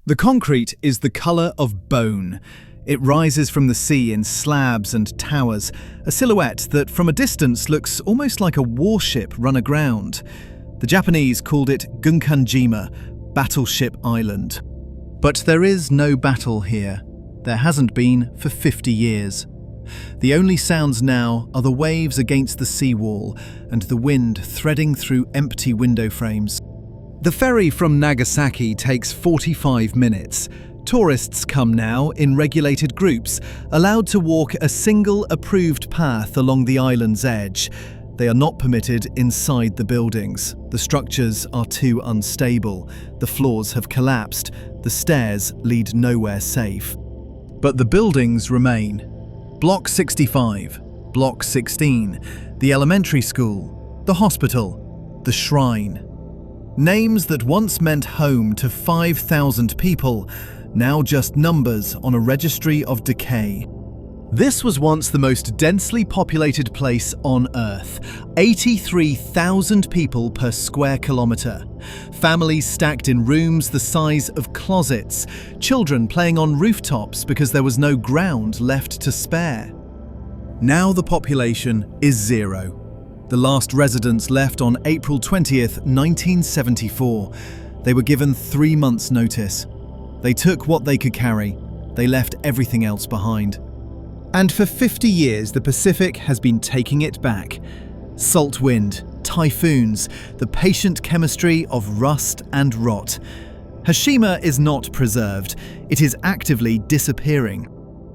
The concrete is the colour of bone. It rises from the sea in slabs and towers, a silhouette that from a distance looks almost like a warship run aground. The Japanese called it Gunkanjima, Battleship Island. But there is no battle here. There hasn't been for 50 years. The only sounds now are the waves against the seawall and the wind threading through empty window frames. The ferry from Nagasaki takes 45 minutes. Tourists come now in regulated groups, allowed to walk a single approved path along the island's edge. They are not permitted inside the buildings. The structures are too unstable. The floors have collapsed. The stairs lead nowhere safe. But the buildings remain. Block 65, Block 16, the elementary school, the hospital, the shrine. Names that once meant home to 5,000 people, now just numbers on a registry of decay. This was once the most densely populated place on Earth, 83,000 people per square kilometer. Families stacked in rooms the size of closets, children playing on rooftops because there was no ground left to spare. Now the population is zero. The last residents left on April 20th, 1974. They were given 3 months' notice. They took what they could carry. They left everything else behind. And for 50 years, the Pacific has been taking it back. Salt wind, typhoons, the patient chemistry of rust and rot. Hashima is not preserved. It is actively disappearing.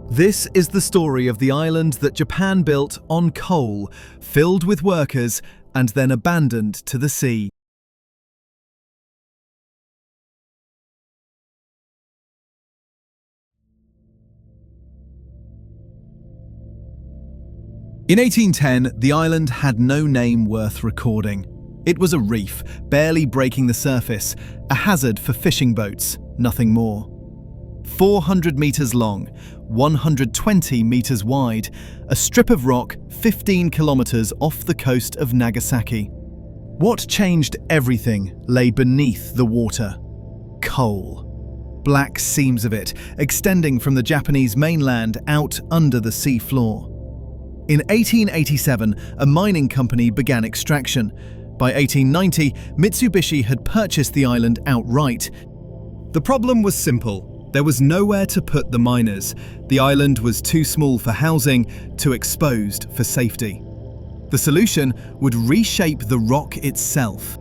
This is the story of the island that Japan built on coal, filled with workers, and then abandoned to the sea. In 1810, the island had no name worth recording. It was a reef, barely breaking the surface, a hazard for fishing boats, nothing more. 400 meters long, 120 meters wide, a strip of rock 15 kilometers off the coast of Nagasaki. What changed everything lay beneath the water. Coal. Black seams of it, extending from the Japanese mainland out under the sea floor. In 1887, a mining company began extraction. By 1890, Mitsubishi had purchased the island outright. The problem was simple. There was nowhere to put the miners. The island was too small for housing, too exposed for safety. The solution would reshape the rock itself.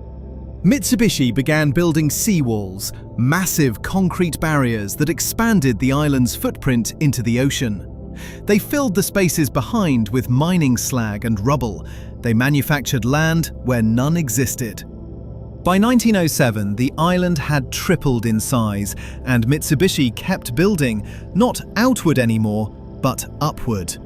Mitsubishi began building seawalls, massive concrete barriers that expanded the island's footprint into the ocean. They filled the spaces behind with mining slag and rubble. They manufactured land where none existed. By 1907, the island had tripled in size, and Mitsubishi kept building, not outward anymore, but upward.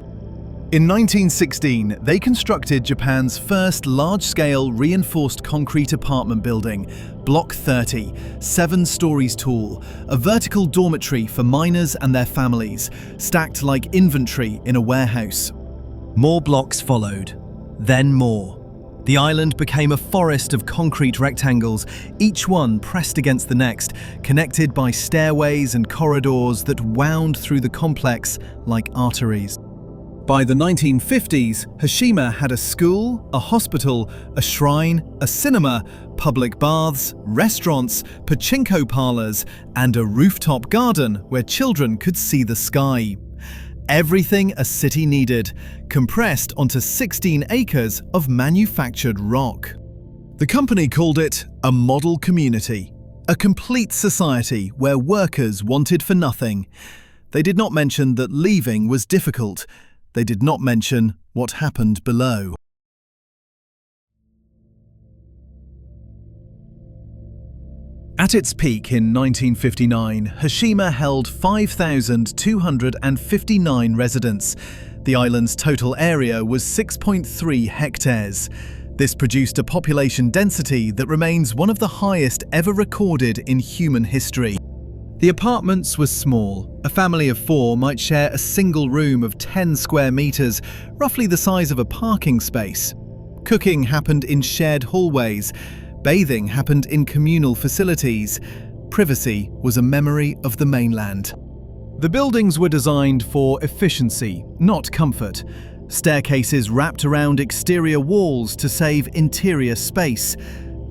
In 1916, they constructed Japan's first large-scale reinforced concrete apartment building, Block 30, 7 stories tall, a vertical dormitory for miners and their families, stacked like inventory in a warehouse. More blocks followed, then more. The island became a forest of concrete rectangles, each one pressed against the next, connected by stairways and corridors that wound through the complex like arteries. By the 1950s, Hashima had a school, a hospital, a shrine, a cinema, public baths, restaurants, pachinko parlors, and a rooftop garden where children could see the sky. Everything a city needed, compressed onto 16 acres of manufactured rock. The company called it a model community, a complete society where workers wanted for nothing. They did not mention that leaving was difficult. They did not mention what happened below. At its peak in 1959, Hashima held 5,259 residents. The island's total area was 6.3 hectares. This produced a population density that remains one of the highest ever recorded in human history. The apartments were small. A family of 4 might share a single room of 10 square meters, roughly the size of a parking space. Cooking happened in shared hallways. Bathing happened in communal facilities. privacy was a memory of the mainland. The buildings were designed for efficiency, not comfort. Staircases wrapped around exterior walls to save interior space.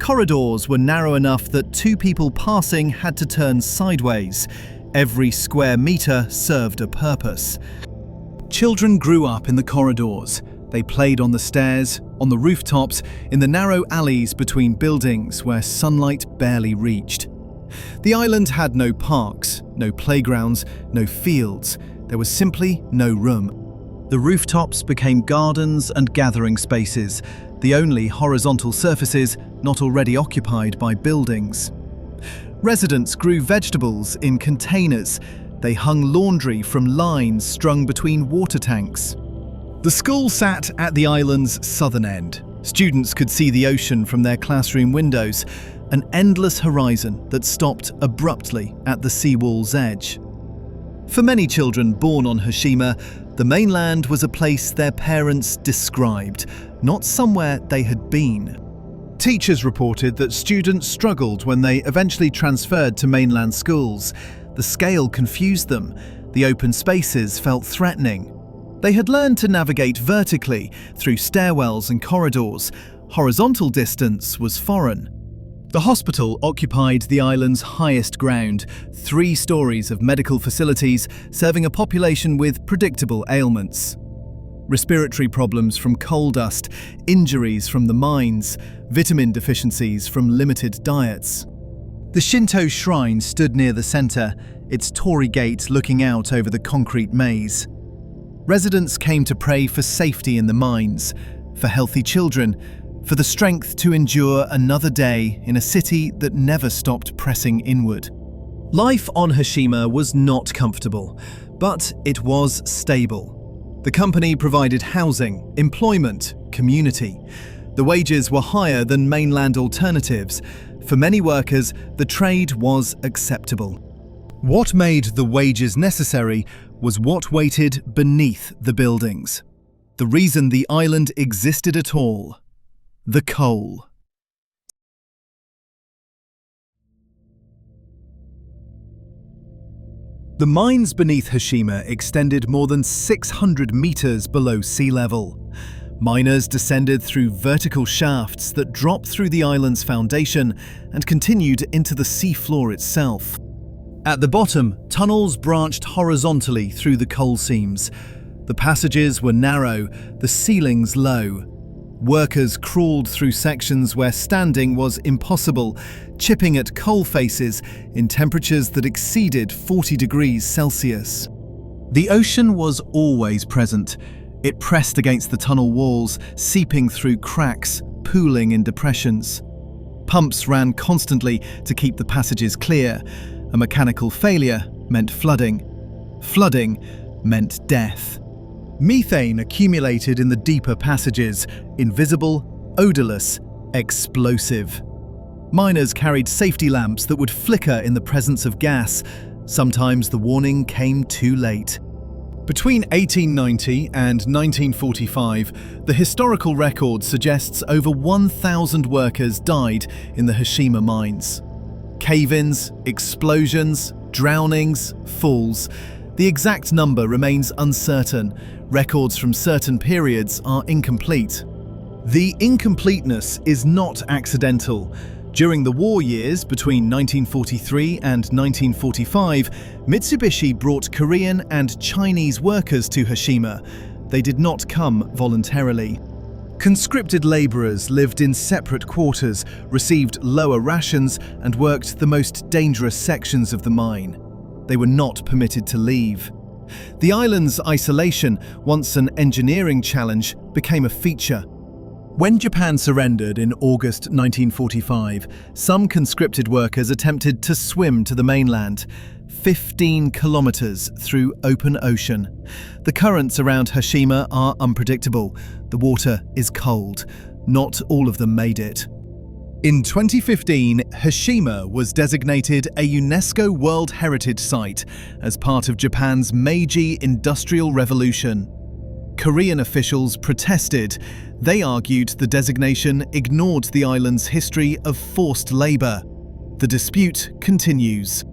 Corridors were narrow enough that two people passing had to turn sideways. Every square meter served a purpose. Children grew up in the corridors. They played on the stairs, on the rooftops, in the narrow alleys between buildings where sunlight barely reached. The island had no parks, no playgrounds, no fields. There was simply no room. The rooftops became gardens and gathering spaces, the only horizontal surfaces not already occupied by buildings. Residents grew vegetables in containers. They hung laundry from lines strung between water tanks. The school sat at the island's southern end. Students could see the ocean from their classroom windows, an endless horizon that stopped abruptly at the seawall's edge. For many children born on Hashima, the mainland was a place their parents described, not somewhere they had been. Teachers reported that students struggled when they eventually transferred to mainland schools. The scale confused them. The open spaces felt threatening. They had learned to navigate vertically through stairwells and corridors. Horizontal distance was foreign. The hospital occupied the island's highest ground, 3 stories of medical facilities serving a population with predictable ailments. Respiratory problems from coal dust, injuries from the mines, vitamin deficiencies from limited diets. The Shinto shrine stood near the center, its torii gate looking out over the concrete maze. Residents came to pray for safety in the mines, for healthy children, for the strength to endure another day in a city that never stopped pressing inward. Life on Hashima was not comfortable, but it was stable. The company provided housing, employment, community. The wages were higher than mainland alternatives. For many workers, the trade was acceptable. What made the wages necessary was what waited beneath the buildings. The reason the island existed at all: the coal. The mines beneath Hashima extended more than 600 meters below sea level. Miners descended through vertical shafts that dropped through the island's foundation and continued into the seafloor itself. At the bottom, tunnels branched horizontally through the coal seams. The passages were narrow, the ceilings low. Workers crawled through sections where standing was impossible, chipping at coal faces in temperatures that exceeded 40 degrees Celsius. The ocean was always present. It pressed against the tunnel walls, seeping through cracks, pooling in depressions. Pumps ran constantly to keep the passages clear. A mechanical failure meant flooding. Flooding meant death. Methane accumulated in the deeper passages, invisible, odorless, explosive. Miners carried safety lamps that would flicker in the presence of gas. Sometimes the warning came too late. Between 1890 and 1945, the historical record suggests over 1,000 workers died in the Hashima mines. Cave-ins, explosions, drownings, falls. The exact number remains uncertain. Records from certain periods are incomplete. The incompleteness is not accidental. During the war years between 1943 and 1945, Mitsubishi brought Korean and Chinese workers to Hashima. They did not come voluntarily. Conscripted labourers lived in separate quarters, received lower rations, and worked the most dangerous sections of the mine. They were not permitted to leave. The island's isolation, once an engineering challenge, became a feature. When Japan surrendered in August 1945, some conscripted workers attempted to swim to the mainland, 15 kilometers through open ocean. The currents around Hashima are unpredictable. The water is cold. Not all of them made it. In 2015, Hashima was designated a UNESCO World Heritage Site as part of Japan's Meiji Industrial Revolution. Korean officials protested. They argued the designation ignored the island's history of forced labor. The dispute continues.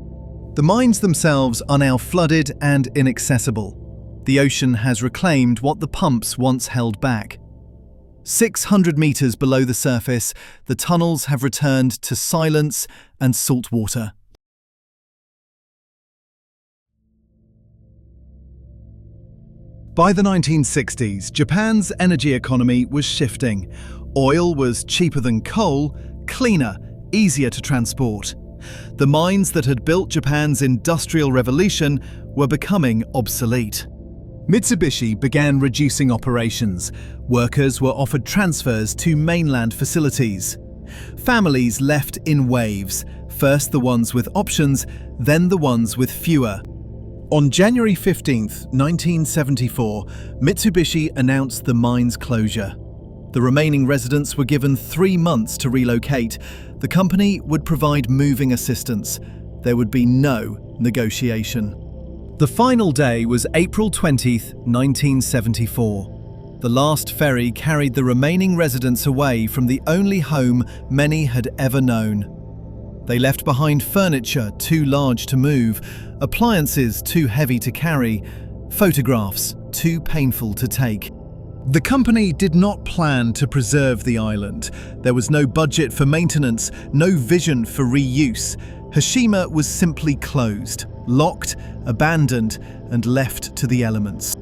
The mines themselves are now flooded and inaccessible. The ocean has reclaimed what the pumps once held back. 600 meters below the surface, the tunnels have returned to silence and salt water. By the 1960s, Japan's energy economy was shifting. Oil was cheaper than coal, cleaner, easier to transport. The mines that had built Japan's industrial revolution were becoming obsolete. Mitsubishi began reducing operations. Workers were offered transfers to mainland facilities. Families left in waves, first the ones with options, then the ones with fewer. On January 15, 1974, Mitsubishi announced the mine's closure. The remaining residents were given 3 months to relocate. The company would provide moving assistance. There would be no negotiation. The final day was April 20, 1974. The last ferry carried the remaining residents away from the only home many had ever known. They left behind furniture too large to move, appliances too heavy to carry, photographs too painful to take. The company did not plan to preserve the island. There was no budget for maintenance, no vision for reuse. Hashima was simply closed, locked, abandoned, and left to the elements.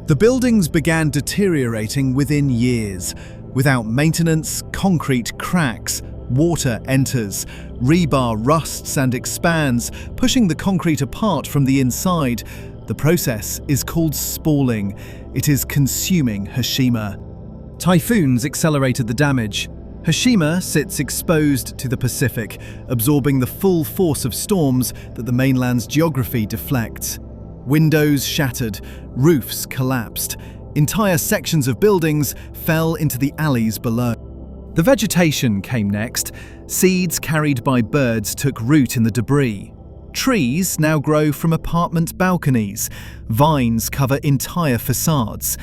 The buildings began deteriorating within years. Without maintenance, concrete cracks, water enters, rebar rusts and expands, pushing the concrete apart from the inside. The process is called spalling. It is consuming Hashima. Typhoons accelerated the damage. Hashima sits exposed to the Pacific, absorbing the full force of storms that the mainland's geography deflects. Windows shattered, roofs collapsed. Entire sections of buildings fell into the alleys below. The vegetation came next. Seeds carried by birds took root in the debris. Trees now grow from apartment balconies. Vines cover entire facades.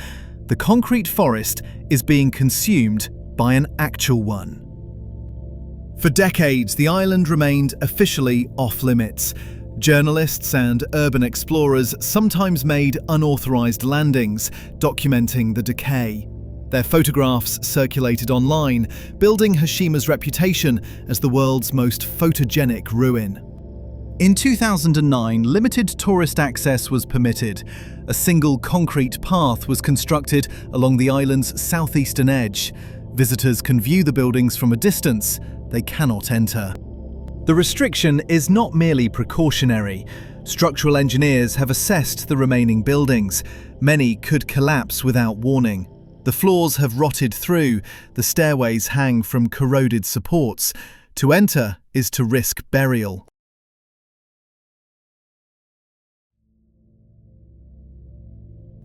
The concrete forest is being consumed by an actual one. For decades, the island remained officially off-limits. Journalists and urban explorers sometimes made unauthorized landings, documenting the decay. Their photographs circulated online, building Hashima's reputation as the world's most photogenic ruin. In 2009, limited tourist access was permitted. A single concrete path was constructed along the island's southeastern edge. Visitors can view the buildings from a distance. They cannot enter. The restriction is not merely precautionary. Structural engineers have assessed the remaining buildings. Many could collapse without warning. The floors have rotted through. The stairways hang from corroded supports. To enter is to risk burial.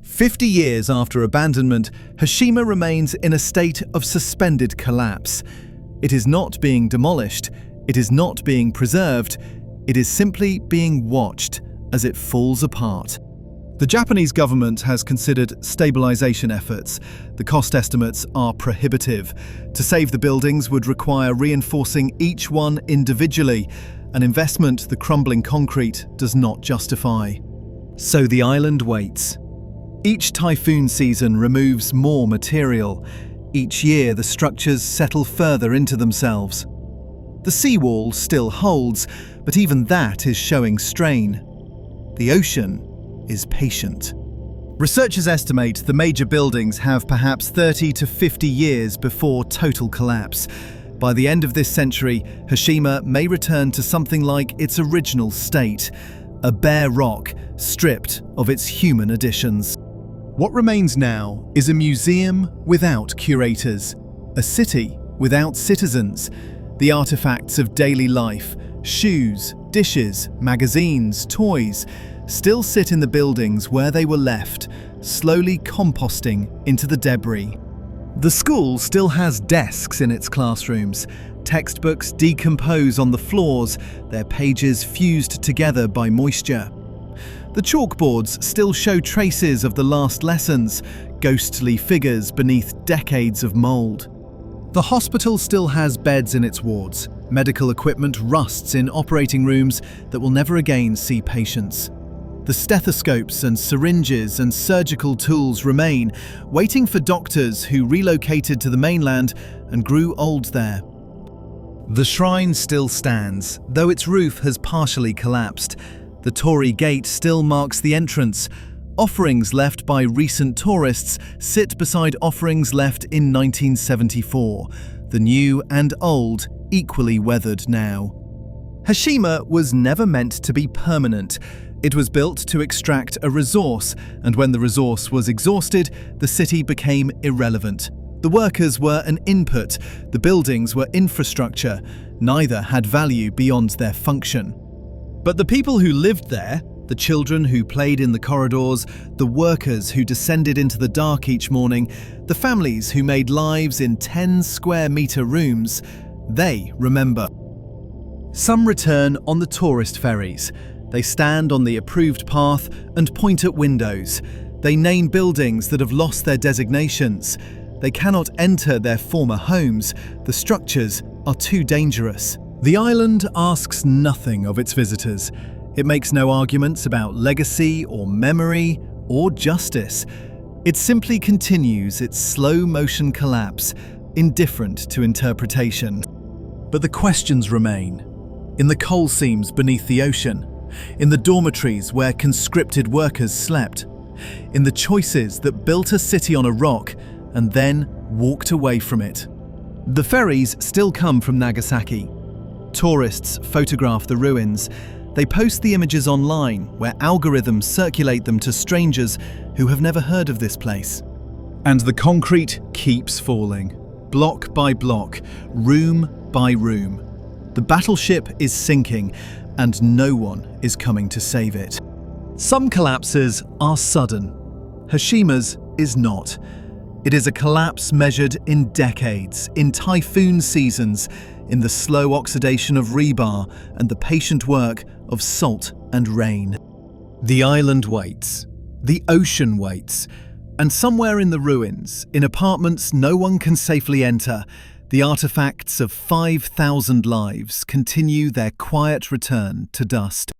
"50 years after abandonment, Hashima remains in a state of suspended collapse. It is not being demolished, it is not being preserved, it is simply being watched as it falls apart." The Japanese government has considered stabilization efforts. The cost estimates are prohibitive. To save the buildings would require reinforcing each one individually, an investment the crumbling concrete does not justify. So the island waits. Each typhoon season removes more material. Each year the structures settle further into themselves. The seawall still holds, but even that is showing strain. The ocean is patient. Researchers estimate the major buildings have perhaps 30 to 50 years before total collapse. By the end of this century, Hashima may return to something like its original state, a bare rock stripped of its human additions. What remains now is a museum without curators, a city without citizens. The artifacts of daily life, shoes, dishes, magazines, toys, still sit in the buildings where they were left, slowly composting into the debris. The school still has desks in its classrooms. Textbooks decompose on the floors, their pages fused together by moisture. The chalkboards still show traces of the last lessons, ghostly figures beneath decades of mold. The hospital still has beds in its wards, Medical equipment rusts in operating rooms that will never again see patients. The stethoscopes and syringes and surgical tools remain, waiting for doctors who relocated to the mainland and grew old there. The shrine still stands, though its roof has partially collapsed. The Torii Gate still marks the entrance. Offerings left by recent tourists sit beside offerings left in 1974, the new and old equally weathered now. Hashima was never meant to be permanent. It was built to extract a resource, and when the resource was exhausted, the city became irrelevant. The workers were an input, the buildings were infrastructure. Neither had value beyond their function. But the people who lived there, the children who played in the corridors, the workers who descended into the dark each morning, the families who made lives in 10 square meter rooms, they remember. Some return on the tourist ferries. They stand on the approved path and point at windows. They name buildings that have lost their designations. They cannot enter their former homes. The structures are too dangerous. The island asks nothing of its visitors. It makes no arguments about legacy or memory or justice. It simply continues its slow-motion collapse, indifferent to interpretation. But the questions remain. In the coal seams beneath the ocean, in the dormitories where conscripted workers slept, in the choices that built a city on a rock and then walked away from it. The ferries still come from Nagasaki. Tourists photograph the ruins. They post the images online, where algorithms circulate them to strangers who have never heard of this place. And the concrete keeps falling, block by block, room by room. The battleship is sinking, and no one is coming to save it. Some collapses are sudden. Hashima's is not. It is a collapse measured in decades, in typhoon seasons, in the slow oxidation of rebar and the patient work of salt and rain. The island waits. The ocean waits. And somewhere in the ruins, in apartments no one can safely enter, the artifacts of 5,000 lives continue their quiet return to dust.